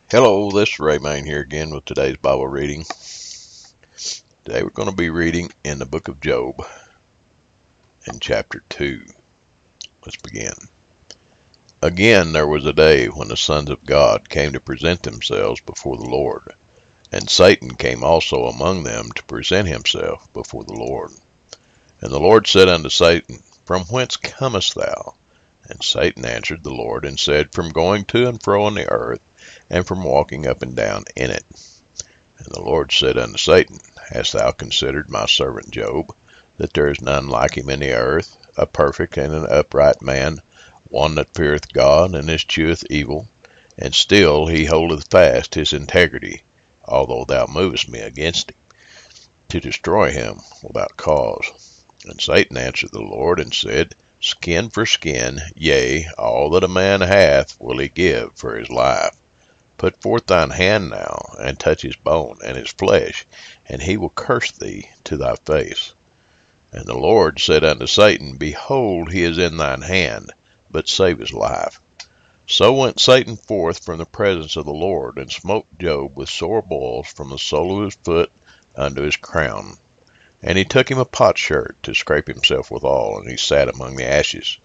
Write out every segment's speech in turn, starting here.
Hello, this is Ray Main here again with today's Bible reading. Today we're going to be reading in the book of Job in chapter 2. Let's begin. Again, there was a day when the sons of God came to present themselves before the Lord, and Satan came also among them to present himself before the Lord. And the Lord said unto Satan, From whence comest thou? And Satan answered the Lord and said, From going to and fro on the earth, and from walking up and down in it. And the Lord said unto Satan, Hast thou considered my servant Job, that there is none like him in the earth, a perfect and an upright man, one that feareth God and escheweth evil? And still he holdeth fast his integrity, although thou movest me against him, to destroy him without cause. And Satan answered the Lord and said, Skin for skin, yea, all that a man hath will he give for his life. Put forth thine hand now, and touch his bone and his flesh, and he will curse thee to thy face. And the Lord said unto Satan, Behold, he is in thine hand, but save his life. So went Satan forth from the presence of the Lord, and smote Job with sore boils from the sole of his foot unto his crown. And he took him a potsherd to scrape himself withal, and he sat among the ashes.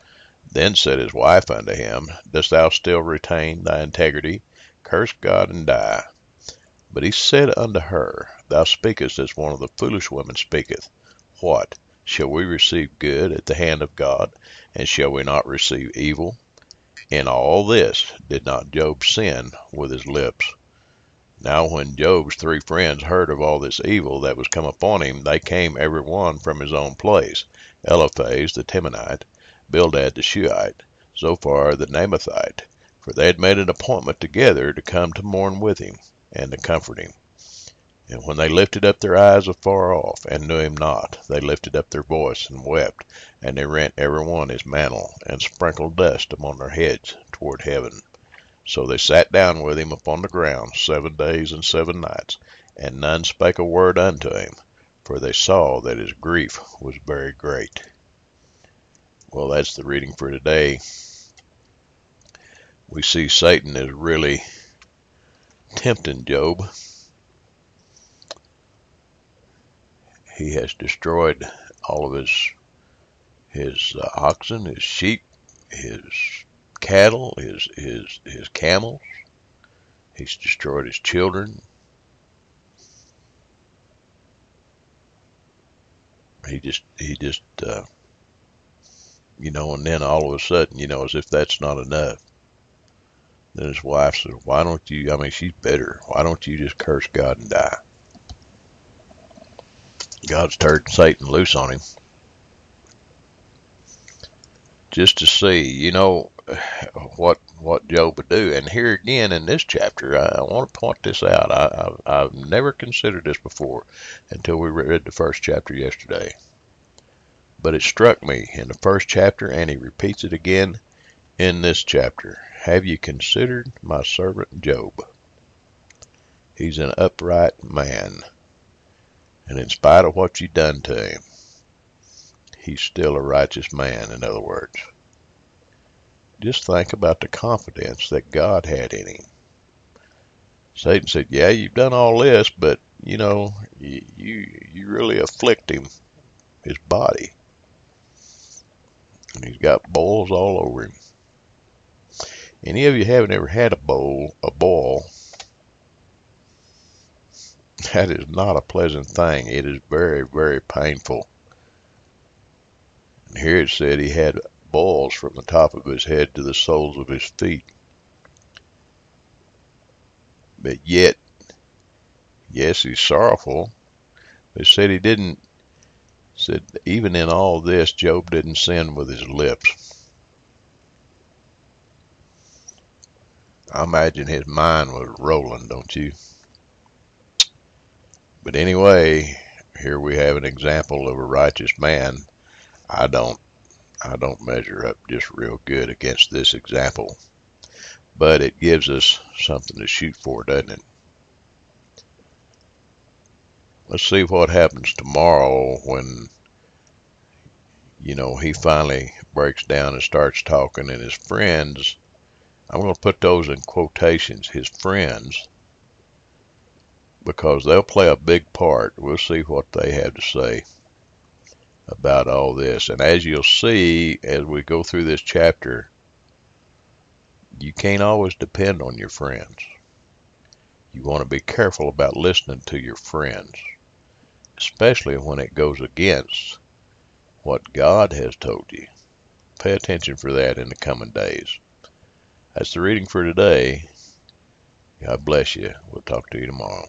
Then said his wife unto him, Dost thou still retain thy integrity? Curse God and die. But he said unto her, Thou speakest as one of the foolish women speaketh. What? Shall we receive good at the hand of God, and shall we not receive evil? In all this did not Job sin with his lips. Now when Job's 3 friends heard of all this evil that was come upon him, they came every one from his own place, Eliphaz the Temanite, Bildad the Shuhite, Zophar the Naamathite, for they had made an appointment together to come to mourn with him, and to comfort him. And when they lifted up their eyes afar off, and knew him not, they lifted up their voice, and wept, and they rent every one his mantle, and sprinkled dust upon their heads toward heaven. So they sat down with him upon the ground 7 days and 7 nights, and none spake a word unto him, for they saw that his grief was very great. Well, that's the reading for today. We see Satan is really tempting Job. He has destroyed all of his oxen, his sheep, his cattle, his camels. He's destroyed his children. He just and then all of a sudden, as if that's not enough. Then his wife says, Why don't you, she's bitter. Why don't you just curse God and die? God's turned Satan loose on him. Just to see, what Job would do. And here again in this chapter, I want to point this out. I've never considered this before until we read the first chapter yesterday. But it struck me in the first chapter, and he repeats it again in this chapter. Have you considered my servant Job? He's an upright man. And in spite of what you've done to him, he's still a righteous man, in other words. Just think about the confidence that God had in him. Satan said, yeah, you've done all this, but, you really afflict him, his body. And he's got boils all over him. Any of you haven't ever had a boil, that is not a pleasant thing. It is very, very painful. And here it said he had boils from the top of his head to the soles of his feet. But yet, yes, he's sorrowful. But it said even in all this, Job didn't sin with his lips. I imagine his mind was rolling, don't you? But anyway, here we have an example of a righteous man. I don't measure up just real good against this example, but it gives us something to shoot for, doesn't it? Let's see what happens tomorrow when, he finally breaks down and starts talking, and his friends I'm going to put those in quotations, his friends, because they'll play a big part. We'll see what they have to say about all this. And as you'll see as we go through this chapter, you can't always depend on your friends. You want to be careful about listening to your friends, especially when it goes against what God has told you. Pay attention for that in the coming days. That's the reading for today. God bless you. We'll talk to you tomorrow.